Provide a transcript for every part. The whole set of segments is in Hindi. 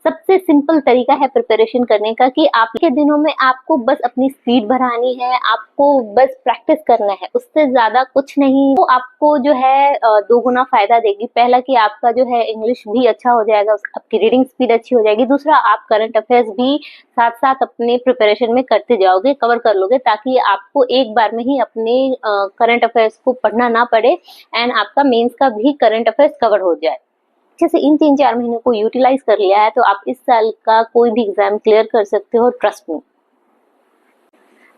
सबसे सिंपल तरीका है प्रिपरेशन करने का कि आप के दिनों में आपको बस अपनी स्पीड बढ़ानी है, आपको बस प्रैक्टिस करना है, उससे ज्यादा कुछ नहीं। तो आपको जो है दो गुना फायदा देगी। पहला कि आपका जो है इंग्लिश भी अच्छा हो जाएगा, आपकी रीडिंग स्पीड अच्छी हो जाएगी। दूसरा, आप करंट अफेयर्स भी साथ साथ अपने प्रिपरेशन में करते जाओगे, कवर कर लोगे, ताकि आपको एक बार में ही अपने करंट अफेयर्स को पढ़ना ना पड़े एंड आपका मेंस का भी करंट अफेयर्स कवर हो जाए। अच्छे से इन 3-4 महीने को यूटिलाइज कर लिया है तो आप इस साल का कोई भी एग्जाम क्लियर कर सकते हो, ट्रस्ट मी।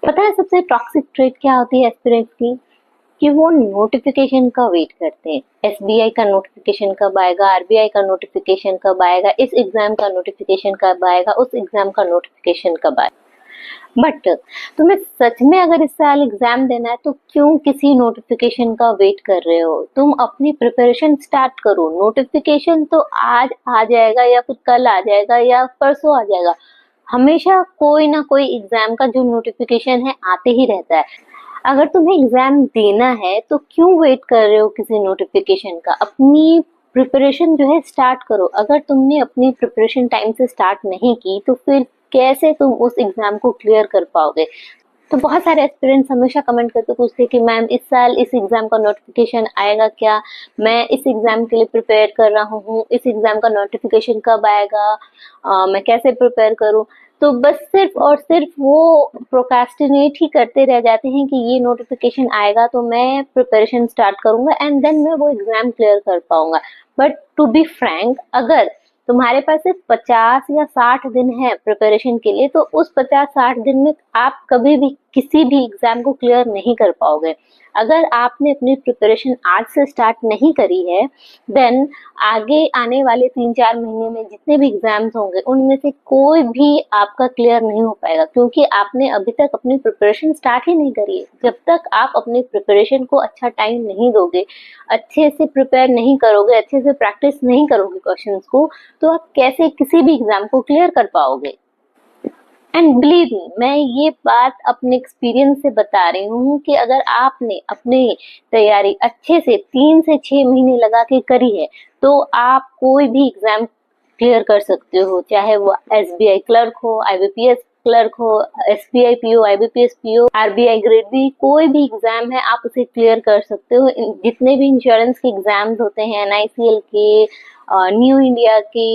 पता है सबसे टॉक्सिक ट्रेट क्या होती है एस्पिरेंट्स की? कि वो नोटिफिकेशन का वेट करते हैं। एसबीआई का नोटिफिकेशन कब आएगा, आरबीआई का नोटिफिकेशन कब आएगा, इस एग्जाम का नोटिफिकेशन कब आएगा, उस एग्जाम का नोटिफिकेशन कब आएगा। बट तुम्हें सच में अगर इस साल एग्जाम देना है तो क्यों किसी नोटिफिकेशन का वेट कर रहे हो? तुम अपनी प्रिपरेशन स्टार्ट करो। नोटिफिकेशन तो आज आ जाएगा या फिर कल आ जाएगा या परसों आ जाएगा। हमेशा कोई ना कोई एग्जाम का जो नोटिफिकेशन है आते ही रहता है। अगर तुम्हें एग्जाम देना है तो क्यों वेट कर रहे हो किसी नोटिफिकेशन का? अपनी प्रिपरेशन जो है स्टार्ट करो। अगर तुमने अपनी प्रिपरेशन टाइम से स्टार्ट नहीं की तो फिर कैसे तुम उस एग्जाम को क्लियर कर पाओगे? तो बहुत सारे एस्पिरेंट्स हमेशा कमेंट करके पूछते हैं कि मैम इस साल इस एग्जाम का नोटिफिकेशन आएगा क्या, मैं इस एग्जाम के लिए प्रिपेयर कर रहा हूँ, इस एग्जाम का नोटिफिकेशन कब आएगा, मैं कैसे प्रिपेयर करूँ? तो बस सिर्फ और सिर्फ वो प्रोक्रेस्टिनेट ही करते रह जाते हैं कि ये नोटिफिकेशन आएगा तो मैं प्रिपरेशन स्टार्ट करूंगा एंड देन मैं वो एग्जाम क्लियर कर पाऊंगा। बट टू बी फ्रैंक, अगर तुम्हारे पास सिर्फ 50 या 60 दिन है प्रिपरेशन के लिए तो उस 50-60 दिन में आप कभी भी किसी भी एग्जाम को क्लियर नहीं कर पाओगे। अगर आपने अपनी प्रिपरेशन आज से स्टार्ट नहीं करी है देन आगे आने वाले 3-4 महीने में जितने भी एग्जाम्स होंगे उनमें से कोई भी आपका क्लियर नहीं हो पाएगा, क्योंकि आपने अभी तक अपनी प्रिपरेशन स्टार्ट ही नहीं करी है। जब तक आप अपनी प्रिपरेशन को अच्छा टाइम नहीं दोगे, अच्छे से प्रिपेयर नहीं करोगे, अच्छे से प्रैक्टिस नहीं करोगे क्वेश्चंस को, तो आप कैसे किसी भी एग्जाम को क्लियर कर पाओगे? एंड बिलीव मी, मैं ये बात अपने एक्सपीरियंस से बता रही हूँ कि अगर आपने अपनी तैयारी अच्छे से 3 से 6 महीने लगा के करी है तो आप कोई भी एग्जाम क्लियर कर सकते हो, चाहे वो एसबीआई क्लर्क हो, आईबीपीएस क्लर्क हो, SBI PO, IBPS PO, RBI grade B, कोई भी एग्जाम है आप उसे क्लियर कर सकते हो। जितने भी इंश्योरेंस के एग्जाम्स होते हैं, एनआईसीएल के, न्यू इंडिया के,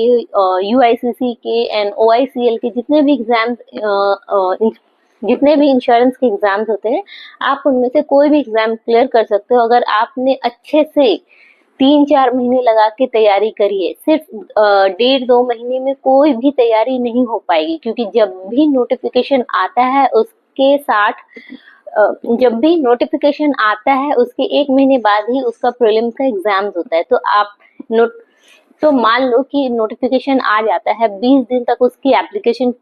यूआईसीसी के एंड ओआईसीएल के, जितने भी एग्जाम्स, जितने भी इंश्योरेंस के एग्जाम्स होते हैं, आप उनमें से कोई भी एग्जाम क्लियर कर सकते हो अगर आपने अच्छे से 3-4 महीने लगा के तैयारी करी है। सिर्फ 1.5-2 महीने में कोई भी तैयारी नहीं हो पाएगी, क्योंकि जब भी नोटिफिकेशन आता है उसके साथ जब भी नोटिफिकेशन आता है उसके 1 महीने बाद ही उसका प्रीलिम्स का एग्जाम्स होता है। तो आप तो मान लो कि नोटिफिकेशन आ जाता है, 20 दिन तक उसकी एप्लीकेशन,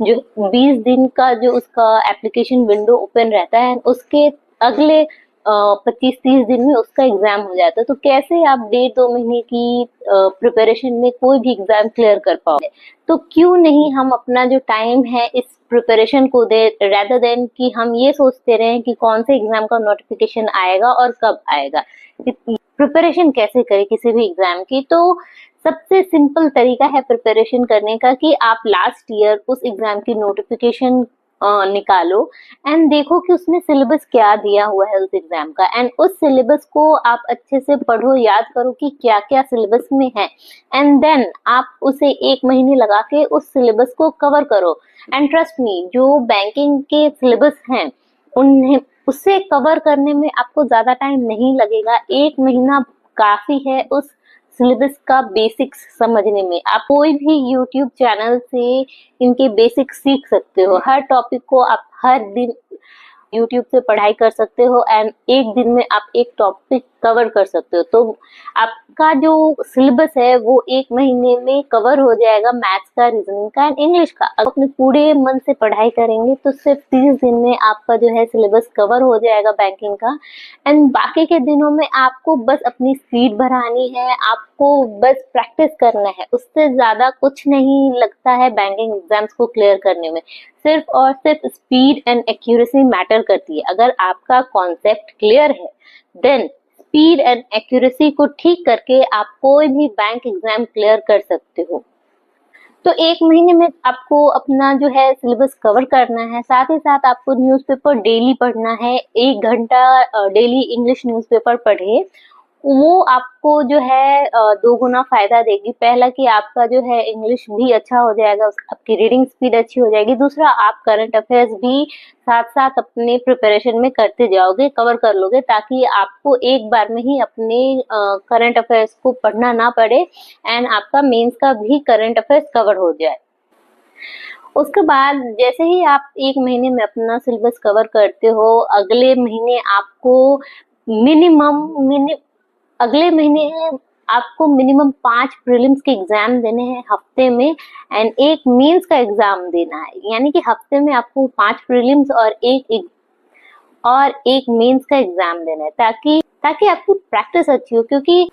जो 20 दिन का जो उसका एप्लीकेशन विंडो ओपन रहता है, उसके अगले 25-30 दिन में उसका एग्जाम हो जाता है। तो कैसे आप 1.5-2 महीने की प्रिपरेशन में कोई भी एग्जाम क्लियर कर पाओगे? तो क्यों नहीं हम अपना जो टाइम है इस प्रिपरेशन को दे, रेदर देन कि हम ये सोचते रहे कि कौन से एग्जाम का नोटिफिकेशन आएगा और कब आएगा। प्रिपरेशन कैसे करें किसी भी एग्जाम की? तो सबसे सिंपल तरीका है प्रिपरेशन करने का कि आप लास्ट ईयर उस एग्जाम की नोटिफिकेशन निकालो एंड देखो कि उसमें सिलेबस क्या दिया हुआ है उस एग्जाम का, एंड उस सिलेबस को आप अच्छे से पढ़ो, याद करो कि क्या क्या सिलेबस में है, एंड देन आप उसे 1 महीने लगा के उस सिलेबस को कवर करो। एंड ट्रस्ट मी, जो बैंकिंग के सिलेबस हैं उन्हें उसे कवर करने में आपको ज्यादा टाइम नहीं लगेगा। 1 महीना काफी है उस सिलेबस का बेसिक्स समझने में। आप कोई भी यूट्यूब चैनल से इनके बेसिक्स सीख सकते हो। हर टॉपिक को आप हर दिन यूट्यूब से पढ़ाई कर सकते हो एंड एक दिन में आप एक टॉपिक कवर कर सकते हो। तो आपका जो सिलेबस है वो 1 महीने में कवर हो जाएगा, मैथ्स का, रीजनिंग का एंड इंग्लिश का। अगर अपने पूरे मन से पढ़ाई करेंगे तो सिर्फ 30 दिन में आपका जो है सिलेबस कवर हो जाएगा बैंकिंग का, एंड बाकी के दिनों में आपको बस अपनी स्पीड बढ़ानी है, आपको बस प्रैक्टिस करना है। उससे ज्यादा कुछ नहीं लगता है बैंकिंग एग्जाम्स को क्लियर करने में। सिर्फ और सिर्फ स्पीड एंड एक्यूरेसी मैटर करती है। अगर आपका कॉन्सेप्ट क्लियर है देन स्पीड एंड एक्यूरेसी को ठीक करके आप कोई भी बैंक एग्जाम क्लियर कर सकते हो। तो एक महीने में आपको अपना जो है सिलेबस कवर करना है, साथ ही साथ आपको न्यूज़पेपर डेली पढ़ना है। 1 घंटा डेली इंग्लिश न्यूज़पेपर पढ़िए, वो आपको जो है 2 गुना फ़ायदा देगी। पहला कि आपका जो है इंग्लिश भी अच्छा हो जाएगा, आपकी रीडिंग स्पीड अच्छी हो जाएगी। दूसरा, आप करंट अफेयर्स भी साथ-साथ अपने प्रिपरेशन में करते जाओगे, कवर कर लोगे, ताकि आपको एक बार में ही अपने करंट अफेयर्स को पढ़ना ना पड़े एंड आपका मेंस का भी करंट अफेयर्स कवर हो जाए। उसके बाद जैसे ही आप 1 महीने में अपना सिलेबस कवर करते हो, अगले महीने आपको अगले महीने आपको मिनिमम 5 प्रीलिम्स के एग्जाम देने हैं हफ्ते में एंड 1 मेंस का एग्जाम देना है। यानी कि हफ्ते में आपको 5 प्रीलिम्स और एक मेंस का एग्जाम देना है, ताकि आपकी प्रैक्टिस अच्छी हो, क्योंकि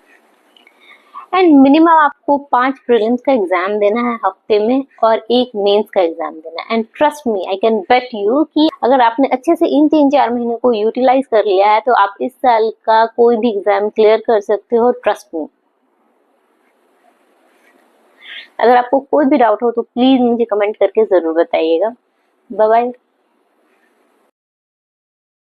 एंड मिनिमम आपको 5 प्रीलिम्स का एग्जाम देना है हफ्ते में और 1 मेंस का एग्जाम देना है। And trust me, I can bet you कि अगर आपने अच्छे से इन 3-4 महीने को यूटिलाइज कर लिया है तो आप इस साल का कोई भी एग्जाम क्लियर कर सकते हो, ट्रस्ट मी। अगर आपको कोई भी डाउट हो तो प्लीज मुझे कमेंट करके जरूर बताइएगा। Bye bye.